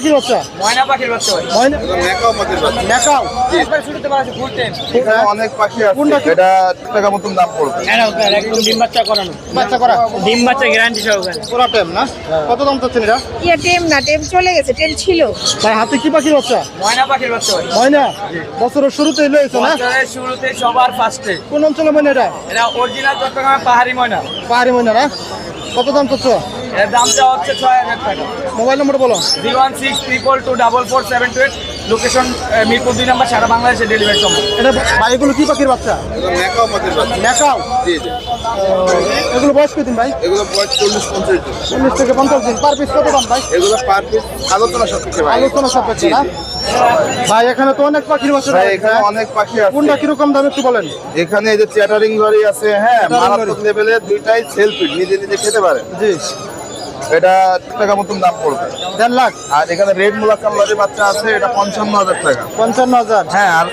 পাখির বাচ্চা, ময়না পাখির বাচ্চা ভাই। ময়না মেকাও পাখির বাচ্চা। মেকাও। একবার শুরুতে বলা আছে ফুল টাইম। এখানে অনেক পাখি আছে, কোনটা? এটা টাকা মতন দাম পড়বে। একদম ডিম বাচ্চা করানো, বাচ্চা করা ডিম বাচ্চা গ্যারান্টি সহকারে। পুরা টেম না? কত দাম চাচ্ছেন এটা? ইয়া টেম না, টেম চলে গেছে, টেম ছিল। ভাই হাতে কি পাখির বাচ্চা? ময়না পাখির বাচ্চা ভাই। ময়না বছরের শুরুতেই লয়েছে না? বছরের শুরুতে সবার ফার্স্টে। কোন অঞ্চলে ময়না এটা? এটা অরিজিনাল চট্টগ্রামের পাহাড়ি ময়না। পাহাড়ি ময়না না? কত দাম চাচ্ছ? এর দামটা হচ্ছে 6000 টাকা। মোবাইল নম্বর বলো। 01622224728। লোকেশন মিরপুর 2 নম্বর, সারা বাংলাদেশে ডেলিভারি সম্ভব। এটা ভাই এগুলো কি পাখির বাচ্চা? এগুলো মেকাও পাখির বাচ্চা। মেকাও। জি জি। এগুলো বয়স কত দিন ভাই? এগুলো বয়স 40-50 দিন। 40 থেকে 50 দিন। পার পিস কত দাম ভাই? এগুলো পার পিস আলোচনা সাপেক্ষে ভাই। আলোচনা সাপেক্ষে না? ভাই এখানে তো অনেক পাখির বাচ্চা ভাই রয়েছে। এখানে অনেক পাখি আছে। কোনটা কিরকম দাম একটু বলেন। এখানে এই যে চ্যাটারিং লরি আছে, হ্যাঁ, Chattering মারাত্মক লরি। লেভেলের, দুইটাই সেলফি নিজে নিজে খেতে পারে। জি এটা টাকা মতন দাম পড়বে। 1.5 লাখ। আর এখানে রেড মুলাকাম লরির বাচ্চা আছে, এটা 55,000 টাকা। 55,000। হ্যাঁ, আর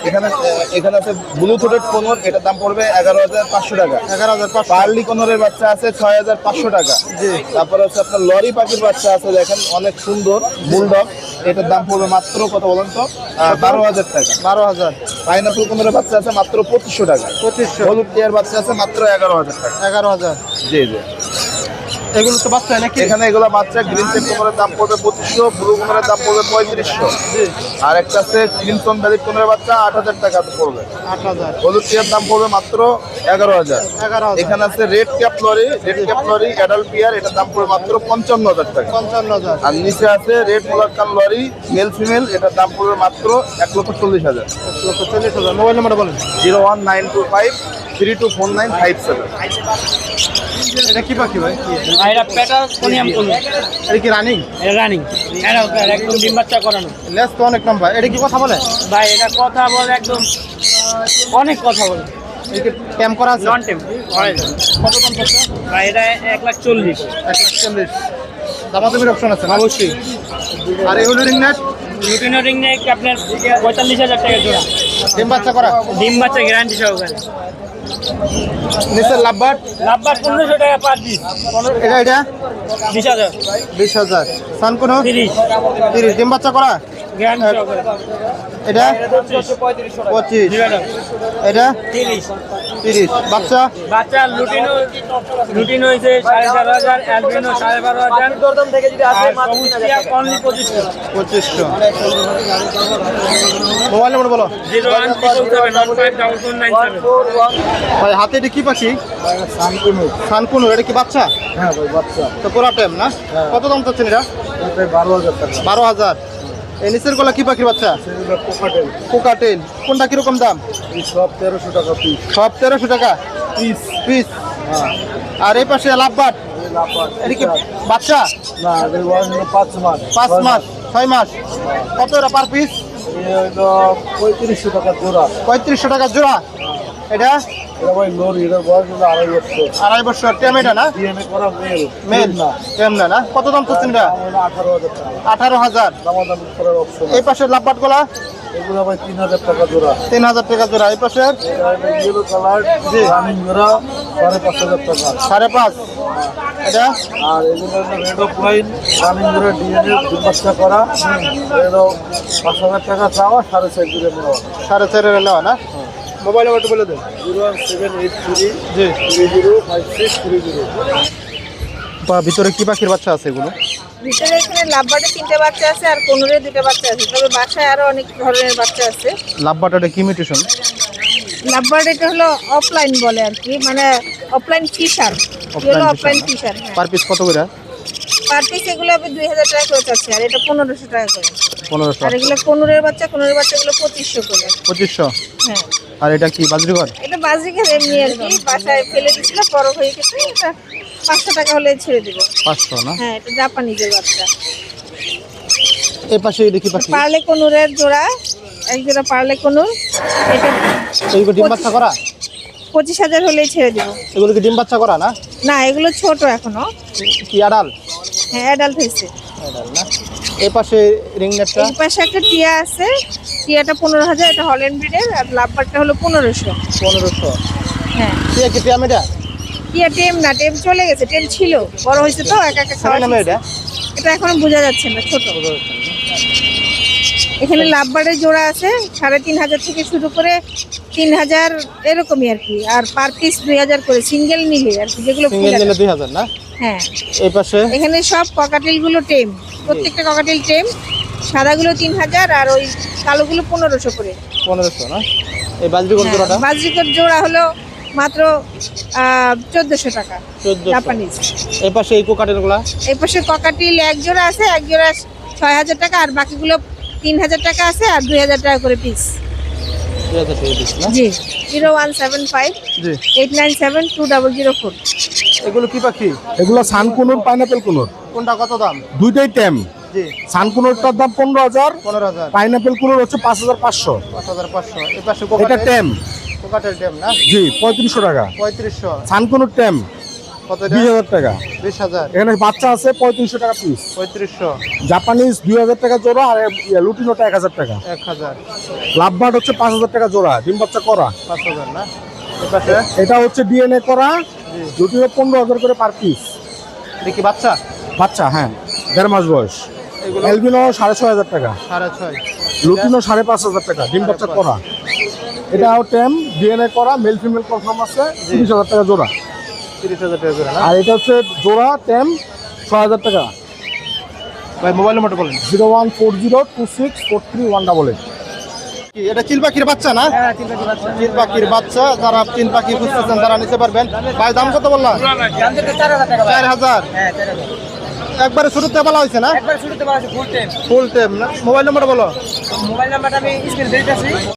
এখানে আছে ব্লু থ্রোটেড কোনর, এটার দাম পড়বে 11,500 টাকা। 11,500। পার্লি কোনরের বাচ্চা আছে 6,500 টাকা। জি। তারপরে হচ্ছে আপনার লরি পাখির বাচ্চা আছে, দেখেন অনেক সুন্দর বুলডগ, এটার দাম পড়বে মাত্র কত বলেন তো? 12,000 টাকা। 12,000। পাইনাপল কোনরের বাচ্চা আছে মাত্র 2,500 টাকা। 2500। হলুদ টিয়ার বাচ্চা আছে মাত্র 11,000 টাকা। 11,000। জি জি। এগুলো তো বাচ্চা নাকি? এখানে এগুলো বাচ্চা গ্রিন চেক কোমরের দাম পড়বে 2,500, ব্লু কোমরের দাম পড়বে 3,500। জি। আর একটা আছে ক্রিমসন ভ্যালি কোমরের বাচ্চা 8,000 টাকা পড়বে। 8,000। হলুদ টিয়ার দাম পড়বে মাত্র 11,000। 11,000। এখানে আছে red cap lory adult pair, এটার দাম পড়বে মাত্র 55,000 টাকা। 55,000। আর নিচে আছে রেড মুলাকান লরি মেল ফিমেল, এটার দাম পড়বে মাত্র 1,40,000। 1,40,000। মোবাইল নাম্বারটা বলেন। 01925324957। এটা কি পাখি ভাই? আর এটা পেটা কোনিয়াম কোন, এটা কি রানিং? এটা রানিং। এটা একদম ডিম বাচ্চা করানো লেস তো অনেক নাম ভাই। এটা কি কথা বলে? ভাই। এটা কথা বলে একদম, অনেক কথা বলে। এটা কি ট্যাম করা আছে? নন টেম। কত দাম পড়ছে? ভাই এটা 1,40,000। 1,40,000। দামাদামির অপশন আছে না? অবশ্যই। আর এই হলো ring net, lutino ring neck আপনার 45,000 টাকা জোড়া। ডিম বাচ্চা করা। ডিম বাচ্চা গ্যারান্টি সহকারে। নিচের লাভবার্ড, লাভবার 1500 টাকা পার পিস। এটা 20,000। 20,000। সান কোনো 30 30। ডিম বাচ্চা করা। গ্যারান্টি সহকারে। এটা 3500 টাকা। 25। দুইটা এটা 30। 30। বাচ্চা বাচ্চা লুটিনো হয়েছে 4,500, অ্যালবিনো 12,500। দরদাম থেকে যদি আসে মাত্র অনলি 2500। 2500। মোবাইল নাম্বার বলো। 01777154497। ভাই হাতে এটা কি পাখি? সানকুনু। এটা কি বাচ্চা? হ্যাঁ ভাই, বাচ্চা তো পুরা টাইম না? কত দাম চাচ্ছেন এটা? 12,000 টাকা। 12,000। এই নিচের গলা কি পাখির বাচ্চা? কোকাটেল। কোনটা কিরকম দাম? সব 1300 টাকা পিস। সব 1300 টাকা পিস। পিস। আর এই পাশে লাভবাট, এটা কি বাচ্চা? না, এদের বয়স হলো 5 মাস। 5 মাস 6 মাস। কত এটা পার পিস? হলো 3500 টাকা জোড়া। 3500 টাকা জোড়া। এটা এটা ভাই লরি, এটার বয়স হলো 2.5 বছর। 2.5 বছর। টেমেটা না? ডিএনএ করা মেল। মেল না? টেম না? কত দাম চাচ্ছেন এটা? 18,000 টাকা। 18,000। দামাদামি করার অপশন। এই পাশে লাভবাট গুলা এগুলো ভাই 3,000 টাকা জোড়া। 3,000 টাকা জোড়া। এই পাশে ইয়েলো কালার রানিং জোড়া 5,500 টাকা। 5.5। এটা আর এগুলো হলো রেড অফ লাইন রানিং জোড়া, ডিএনএ বাচ্চা করা, এগুলো 5,000 টাকা চাওয়া, 4.5 জোড়া নেওয়া। 4.5 নেওয়া না? মোবাইল নাম্বারটা বলে দেন। 01783 জি। 305630। ভিতরে কি পাখির বাচ্চা আছে এগুলো? ভিতরে এখানে লাভবার্ডে 3টে বাচ্চা আছে আর কোনুরে 2টে বাচ্চা আছে। তবে বাসায় আরো অনেক ধরনের বাচ্চা আছে। লাভবাটা কি মিউটেশন? লাভবার্ড এটা হলো অফলাইন বলে আর কি, মানে অফলাইন ফিশার। এগুলো অফলাইন ফিশার। পার পিস কত করে? পার পিস এগুলো আমি 2,000 টাকা করে চাচ্ছি, আর এটা 1,500 টাকা করে। 1500। আর এগুলো কোনুরের বাচ্চাগুলো 2,500 করে। 2500। হ্যাঁ, আর এটা কি বাজরিঘর? এটা বাজরিকের এমনি আর কি, বাসায় ফেলে দিছিল, বড় হয়ে গেছে। এটা 500 টাকা হলে ছেড়ে দিব। 500 না? হ্যাঁ, এটা জাপানিজের বাচ্চা। এই পাশে এটা কি পাখি? পার্লে কোনুরের জোড়া, এক জোড়া পার্লে কোনুর। এটা এগুলো ডিম বাচ্চা করা? 25,000 হলেই ছেড়ে দিব। এগুলো কি ডিম বাচ্চা করা না? না, এগুলো ছোট এখনো। কি আডাল? হ্যাঁ, অ্যাডাল্ট হয়েছে। আডাল না? এই পাশে রিং নেটটা? এই পাশে একটা টিয়া আছে, টিয়াটা 15,000, এটা হল্যান্ড ব্রিডের। আর লাভবারটা হলো 1500। 1500। হ্যাঁ, টিয়া কি টিয়া মেডা? টিয়া টেম না, টেম চলে গেছে, টেম ছিল, বড় হয়েছে তো একা একা খাওয়া নামে এটা? এটা এখনো বোঝা যাচ্ছে না, ছোট। এখানে লাভবার্ডের জোড়া আছে 3,500 থেকে শুরু করে 3,000 এরকমই আর কি, আর পার পিস 2,000 করে সিঙ্গেল নিলে আর কি, যেগুলো সিঙ্গেল ফুল নিলে আছে। 2000 না? হ্যাঁ, এই পাশে এখানে সব ককাটেল গুলো টেম, প্রত্যেকটা ককাটেল টেম। সাদাগুলো 3,000 আর ওই কালোগুলো 1,500 করে। 1500 না? এই বাজরিকর জোড়াটা বাজিকর জোড়া হলো মাত্র 1,400 টাকা 1400। জাপানিজ। এই পাশে এই কোকাটেল গুলা এই পাশে ককাটিল এক জোড়া আছে, এক জোড়া 6,000 টাকা, আর বাকিগুলো 3,000 টাকা আছে আর 2,000 টাকা করে পিস। 2000 টাকা পিস না? জি, 0175 জি। 897-2004। এগুলো কি পাখি? এগুলো সানকুনুর পাইনাপেল কুনুর, কোনটা কত দাম? দুইটাই টেম। জি। সানকুনুরটার দাম 15,000, 15,000, পাইনাপেল কুনুর হচ্ছে 5,500। 5,500। এই পাশে এটা কোকাটেল, টেম। কোকাটেল টেম না? জি, 3500 টাকা। 3500। সানকুনুর টেম কত এটা? 20,000 টাকা। 20,000। এখানে বাচ্চা আছে 3500 টাকা পিস। 3500। জাপানিজ 2,000 টাকা জোড়া, আর লুটিনোটা 1,000 টাকা। 1000। লাভবার্ড হচ্ছে 5,000 টাকা জোড়া, ডিম বাচ্চা করা। 5,000 না? এই পাশে এটা হচ্ছে ডিএনএ করা, জি। লুটিনো 15,000 করে পার পিস। এটা কি বাচ্চা? বাচ্চা, হ্যাঁ, 1.5 মাস বয়স। এগুলো এলবিনো 6,500 টাকা, 6,500। লুটিনো 5,500 টাকা, ডিম বাচ্চা করা। এটাও টেম, ডিএনএ করা, মেল ফিমেল কনফার্ম আছে, 30,000 টাকা জোড়া। 30,000 টাকা করে না? আর এটা হচ্ছে জোড়া টেম 6,000 টাকা। ভাই মোবাইল নাম্বারটা বলেন। 0140264318। কি এটা চিল পাখির বাচ্চা না? হ্যাঁ, তিন পাখি বাচ্চা। চিল পাখির বাচ্চা, যারা চিল পাখি খুঁজতেছেন তারা নিতে পারবেন। ভাই দাম কত বললাম? দাম থেকে 4,000 টাকা ভাই। 4,000। হ্যাঁ, 4,000। একবারে শুরুতে বলা হয়েছে না? একবার শুরুতে বলা আছে ফুল টাইম। ফুল টাইম না? মোবাইল নাম্বারটা বলো। মোবাইল নাম্বারটা আমি স্ক্রিনে দিতেছি।